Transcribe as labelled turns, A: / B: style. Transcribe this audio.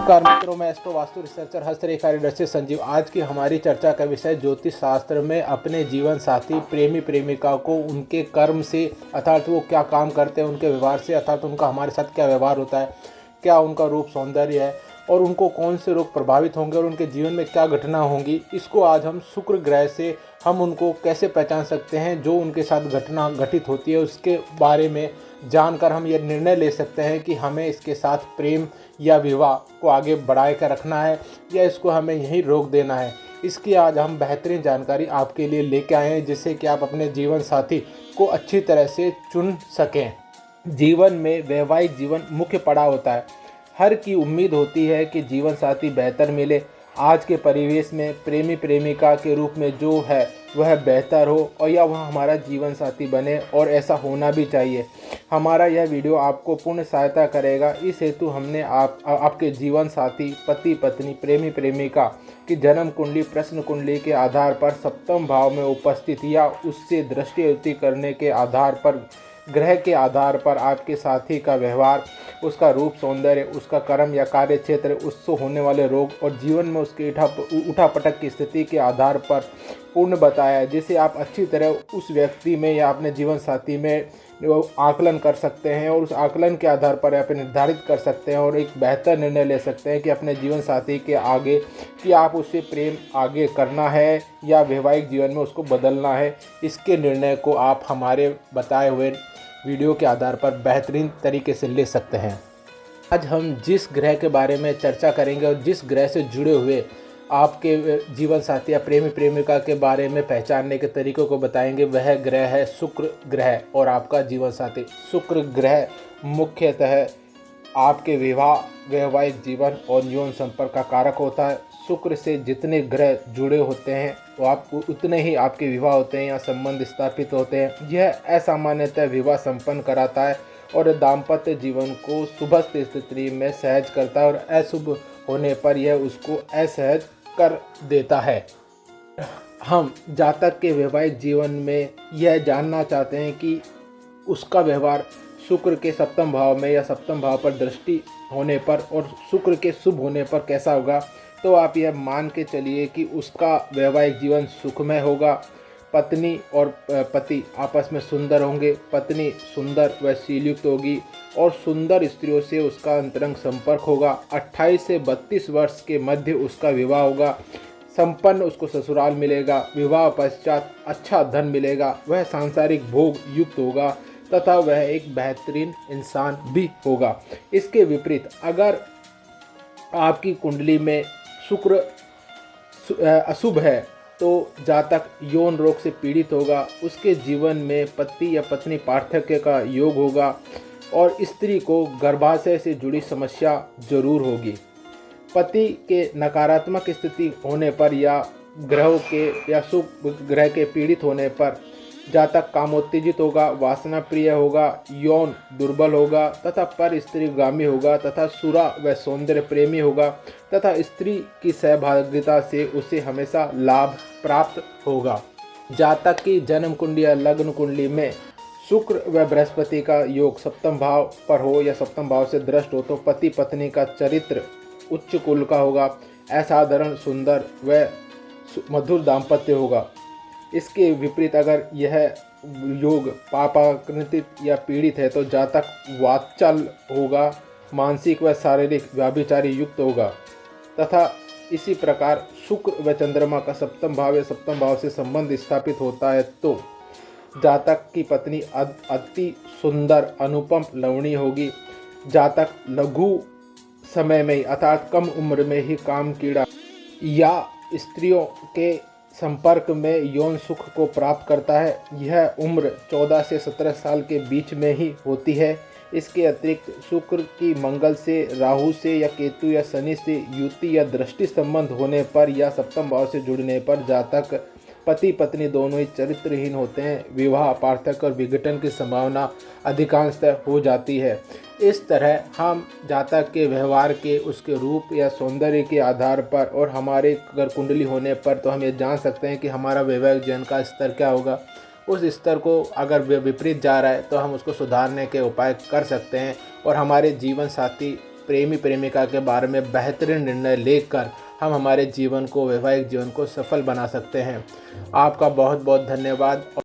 A: नमस्कार मित्रों, मैं एस्ट्रो वास्तु रिसर्चर हस्तरेखा रीडर से संजीव। आज की हमारी चर्चा का विषय ज्योतिष शास्त्र में अपने जीवन साथी प्रेमी प्रेमिका को उनके कर्म से अर्थात वो क्या काम करते हैं, उनके व्यवहार से अर्थात उनका हमारे साथ क्या व्यवहार होता है, क्या उनका रूप सौंदर्य है और उनको कौन से रोग प्रभावित होंगे और उनके जीवन में क्या घटना होंगी, इसको आज हम शुक्र ग्रह से हम उनको कैसे पहचान सकते हैं। जो उनके साथ घटना घटित होती है उसके बारे में जानकर हम ये निर्णय ले सकते हैं कि हमें इसके साथ प्रेम या विवाह को आगे बढ़ा कर रखना है या इसको हमें यहीं रोक देना है। इसकी आज हम बेहतरीन जानकारी आपके लिए लेके आए हैं, जिससे कि आप अपने जीवन साथी को अच्छी तरह से चुन सकें। जीवन में वैवाहिक जीवन मुख्य पड़ाव होता है। हर की उम्मीद होती है कि जीवन साथी बेहतर मिले। आज के परिवेश में प्रेमी प्रेमिका के रूप में जो है वह बेहतर हो और या वह हमारा जीवन साथी बने, और ऐसा होना भी चाहिए। हमारा यह वीडियो आपको पूर्ण सहायता करेगा। इस हेतु हमने आपके जीवन साथी पति पत्नी प्रेमी प्रेमिका की जन्म कुंडली प्रश्न कुंडली के आधार पर सप्तम भाव में उपस्थित या उससे दृष्टि युति करने के आधार पर ग्रह के आधार पर आपके साथी का व्यवहार, उसका रूप सौंदर्य, उसका कर्म या कार्य क्षेत्र, उससे होने वाले रोग और जीवन में उसके उठापटक की स्थिति के आधार पर पूर्ण बताया है, जिसे आप अच्छी तरह उस व्यक्ति में या अपने जीवन साथी में आकलन कर सकते हैं और उस आकलन के आधार पर आप निर्धारित कर सकते हैं और एक बेहतर निर्णय ले सकते हैं कि अपने जीवन साथी के आगे कि आप उससे प्रेम आगे करना है या वैवाहिक जीवन में उसको बदलना है। इसके निर्णय को आप हमारे बताए हुए वीडियो के आधार पर बेहतरीन तरीके से ले सकते हैं। आज हम जिस ग्रह के बारे में चर्चा करेंगे और जिस ग्रह से जुड़े हुए आपके जीवन साथी या प्रेमी प्रेमिका के बारे में पहचानने के तरीकों को बताएंगे, वह ग्रह है शुक्र ग्रह। और आपका जीवन साथी शुक्र ग्रह मुख्यतः आपके विवाह, वैवाहिक जीवन और यौन संपर्क का कारक होता है। शुक्र से जितने ग्रह जुड़े होते हैं तो आपको उतने ही आपके विवाह होते हैं या संबंध स्थापित होते हैं। यह असामान्यतः विवाह संपन्न कराता है और दाम्पत्य जीवन को शुभस्थ स्थिति में सहज करता है और अशुभ होने पर यह उसको असहज कर देता है। हम जातक के वैवाहिक जीवन में यह जानना चाहते हैं कि उसका व्यवहार शुक्र के सप्तम भाव में या सप्तम भाव पर दृष्टि होने पर और शुक्र के शुभ होने पर कैसा होगा। तो आप यह मान के चलिए कि उसका वैवाहिक जीवन सुखमय होगा। पत्नी और पति आपस में सुंदर होंगे, पत्नी सुंदर व शीलयुक्त होगी और सुंदर स्त्रियों से उसका अंतरंग संपर्क होगा। 28 से 32 वर्ष के मध्य उसका विवाह होगा। संपन्न उसको ससुराल मिलेगा। विवाह पश्चात अच्छा धन मिलेगा। वह सांसारिक भोग युक्त होगा तथा वह एक बेहतरीन इंसान भी होगा। इसके विपरीत अगर आपकी कुंडली में शुक्र अशुभ है तो जातक यौन रोग से पीड़ित होगा। उसके जीवन में पति या पत्नी पार्थक्य का योग होगा और स्त्री को गर्भाशय से जुड़ी समस्या जरूर होगी। पति के नकारात्मक स्थिति होने पर या ग्रहों के या शुभ ग्रह के पीड़ित होने पर जातक कामोत्तेजित होगा, वासना प्रिय होगा, यौन दुर्बल होगा तथा पर स्त्रीगामी होगा तथा सुरा व सौंदर्य प्रेमी होगा तथा स्त्री की सहभागिता से उसे हमेशा लाभ प्राप्त होगा। जातक की जन्म कुंडली या लग्न कुंडली में शुक्र व बृहस्पति का योग सप्तम भाव पर हो या सप्तम भाव से दृष्ट हो तो पति पत्नी का चरित्र उच्च कुल का होगा, असाधारण सुंदर व मधुर दाम्पत्य होगा। इसके विपरीत अगर यह योग पापाकृतित या पीड़ित है तो जातक वाचाल होगा, मानसिक व शारीरिक व्याभिचारी युक्त होगा तथा इसी प्रकार शुक्र व चंद्रमा का सप्तम भाव या सप्तम भाव से संबंध स्थापित होता है तो जातक की पत्नी अति सुंदर अनुपम लवणी होगी। जातक लघु समय में अर्थात कम उम्र में ही काम कीड़ा या स्त्रियों के संपर्क में यौन सुख को प्राप्त करता है। यह उम्र 14 से 17 साल के बीच में ही होती है। इसके अतिरिक्त शुक्र की मंगल से, राहु से या केतु या शनि से युति या दृष्टि संबंध होने पर या सप्तम भाव से जुड़ने पर जातक पति पत्नी दोनों ही चरित्रहीन होते हैं। विवाह पार्थक्य और विघटन की संभावना अधिकांशतः हो जाती है। इस तरह हम जातक के व्यवहार के, उसके रूप या सौंदर्य के आधार पर और हमारे अगर कुंडली होने पर तो हम ये जान सकते हैं कि हमारा वैवाहिक जीवन का स्तर क्या होगा। उस स्तर को अगर विपरीत जा रहा है तो हम उसको सुधारने के उपाय कर सकते हैं और हमारे जीवन साथी प्रेमी प्रेमिका के बारे में बेहतरीन निर्णय लेकर हम हमारे जीवन को, वैवाहिक जीवन को सफल बना सकते हैं। आपका बहुत बहुत धन्यवाद।